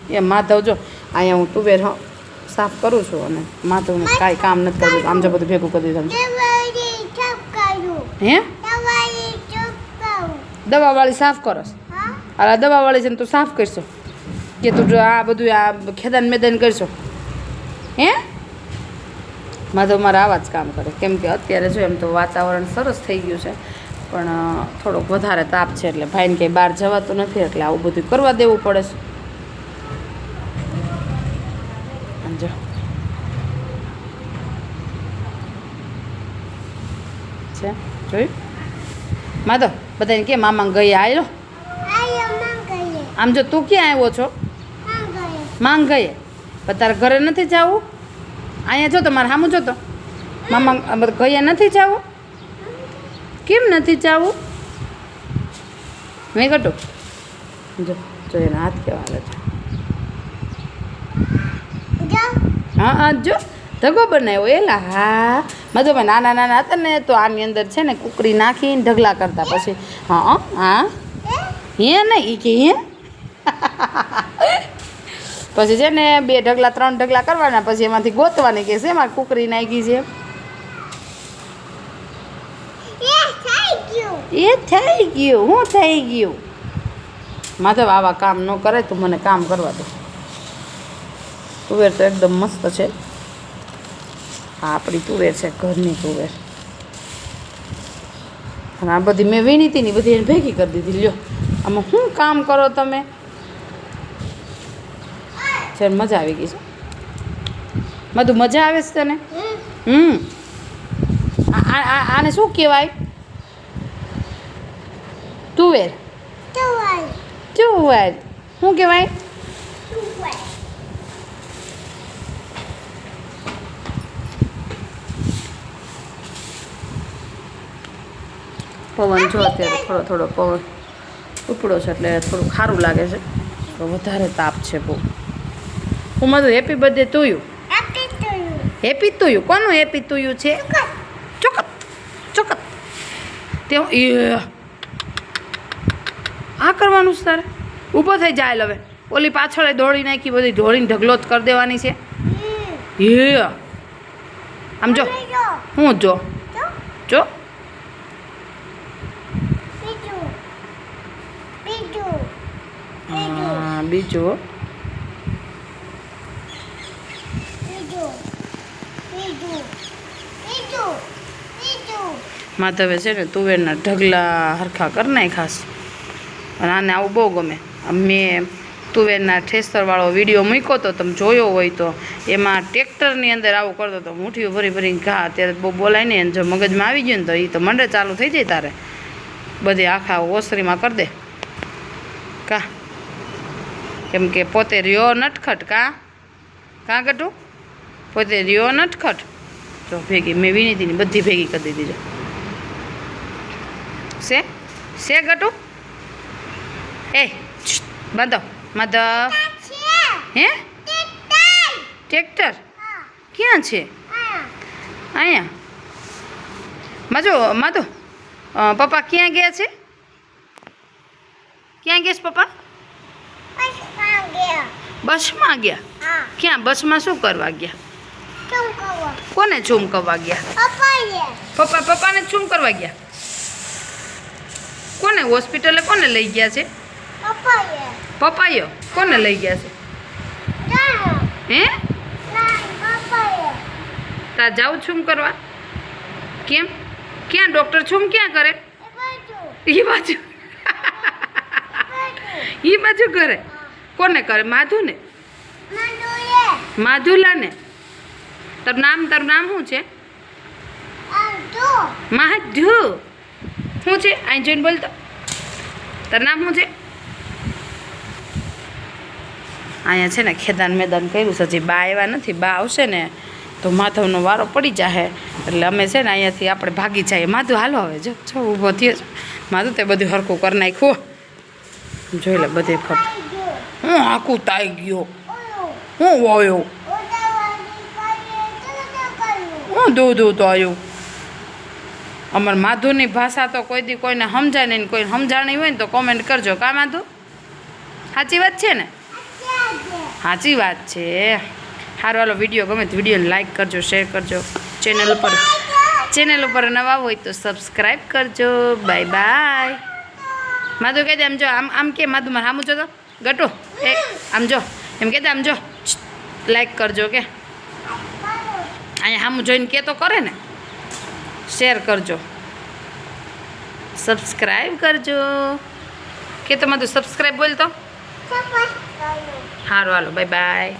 એ માધવ જો અહીંયા હું તુવેર સાફ કરું છું અને માધવને કાંઈ કામ નથી કરતું. આમ જો બધું ભેગું કરી દીધું. હે દવાવાળી સાફ કરસ? આ દવાવાળી છે ને તું સાફ કરશો કે તું જો આ બધું આ ખેદાન મેદાન કરશો? હે માધવ મારા આવા જ કામ કરે. કેમ કે અત્યારે જો એમ તો વાતાવરણ સરસ થઈ ગયું છે પણ થોડોક વધારે તાપ છે એટલે ભાઈને કંઈ બહાર જવાતું નથી એટલે આવું બધું કરવા દેવું પડે છે. જો છે જોયું માધવ બધાને કે મામા ગઈ આવ્યો. આમ જો તું ક્યાં આવ્યો છો? માંગ ગયે. પણ તારે ઘરે નથી જવું? અહીંયા જો તો મારે સામું જો તો મામા ગયા નથી જવું? કેમ નથી જવું? મેં કટું જો જો એના હાથ કેવા હાલે છે. હા હા જો ધગો બનાવ્યો એલા. હા મધુભાઈ નાના નાના હતા ને તો આની અંદર છે ને કુકરી નાખીને ઢગલા કરતા. પછી હા હા હે નહીં એ કે હે પછી છે ને 2 ઢગલા 3 ઢગલા કરવાના પછી એમાંથી ગોતવાની કે છે એમાં કુકરી નાખી છે. એ થઈ ગયું. હું થઈ ગયું? માધવ આવા કામ ન કરે તું મને કામ કરવા દે. તુવેર તો એકદમ મસ્ત છે. આ આપણી તુવેર છે ઘરની તુવેર. અને આ બધી મેં વીણી હતી ને બધી એને ભેગી કરી દીધી. લ્યો આમાં શું કામ કરો તમે? છે મજા આવી ગઈ છે. બધું મજા આવે છે તને? આને શું કહેવાય? તુવેર. તુવેર શું કહેવાય? પવન જો અત્યારે થોડો થોડો પવન ઉપડો છે એટલે થોડું સારું લાગે છે. તો વધારે તાપ છે બહુ. હું મારું happy birthday to you. Happy to you. કોનું હેપી ટુ યુ છે? ચોકત ચોકત તે આ કરવાનું છે તારે? ઊભો થઈ જાય હવે. ઓલી પાછળ દોડી નાખી બધી ઢોળીને ઢગલો જ કરી દેવાની છે. એ આમ જો હું જો જો હા બીજું માધવે છે ને તુવેરના ઢગલા હરખા કરી નાય ખાસ. અને આને આવું બહુ ગમે. મેં તુવેરના ઠેસરવાળો વિડીયો મૂક્યો તો તમે જોયો હોય તો એમાં ટ્રેક્ટરની અંદર આવું કરતો હતો. મુઠ્ઠીઓ ભરી ભરીને ઘા. અત્યારે બહુ બોલાય નહીં. જો મગજમાં આવી ગયું ને તો એ તો મંડે ચાલુ થઈ જાય તારે બધી આખા ઓસરીમાં કરી દે કા. કેમ કે પોતે રહ્યો નટખટ કા કાં ગટું પોતે રહ્યો નટખટ. જો ભેગી મેં વીણી હતી ને બધી ભેગી કરી દીધી. છે ગટું એ બાંધો માધવ. હે ટ્રેક્ટર ક્યાં છે? અહીંયા માધુ પપ્પા ક્યાં ગયા છે? ક્યાં ગયા છે પપ્પા? બસમાં ગયા. ક્યાં બસમાં શું કરવા ગયા? કોને ચૂમ કરવા ગયા? પપ્પાને ચૂમ કરવા ગયા. કોને હોસ્પિટલે કોને લઈ ગયા છે? પપ્પાયો કોને લઈ ગયા છે? હે તા જાઉં છું કરવા? કેમ ક્યાં ડૉક્ટર છું ક્યાં કરે? એ બાજુ એ બાજુ કરે. કોને કરે? માધુને? માધુલાને? તારું નામ શું છે? માધુ. શું છે? અહીં જોઈને બોલતો. તારું નામ શું છે? અહીંયા છે ને ખેદાન મેદાન કર્યું છે. હજી બા આવ્યા નથી. બા આવશે ને તો માધવનો વારો પડી જાય એટલે અમે છે ને અહીંયાથી આપણે ભાગી જઈએ. માધુ હાલો હવે જો છો ઊભો થયો છે. માધુ તે બધું હરખું કરી નાખ્યું. જોઈ લે બધે ફરતું. હું આખું તાઈ ગયો. હું વયો હું દૂધ તો આવ્યું. અમારા માધુની ભાષા તો કોઈ દી કોઈને સમજાય નહીં. કોઈ સમજાણી હોય ને તો કોમેન્ટ કરજો કા માધુ? સાચી વાત છે ને? સાચી વાત છે. સારું હાલો, વિડીયો ગમે તો વિડીયોને લાઈક કરજો, શેર કરજો. ચેનલ ઉપર નવા હોય તો સબસ્ક્રાઈબ કરજો. Bye bye. માધુ કહે આમ જો, આમ કે માધુ મારે સામું જો તો ગટો એ આમ જો એમ કહેતા આમ જો લાઈક કરજો કે અહીંયા સામું જોઈને કે તો કરે ને. શેર કરજો, સબસ્ક્રાઈબ કરજો કે તો માધુ સબસ્ક્રાઈબ બોલ તો. સારું હાલો, બાય બાય.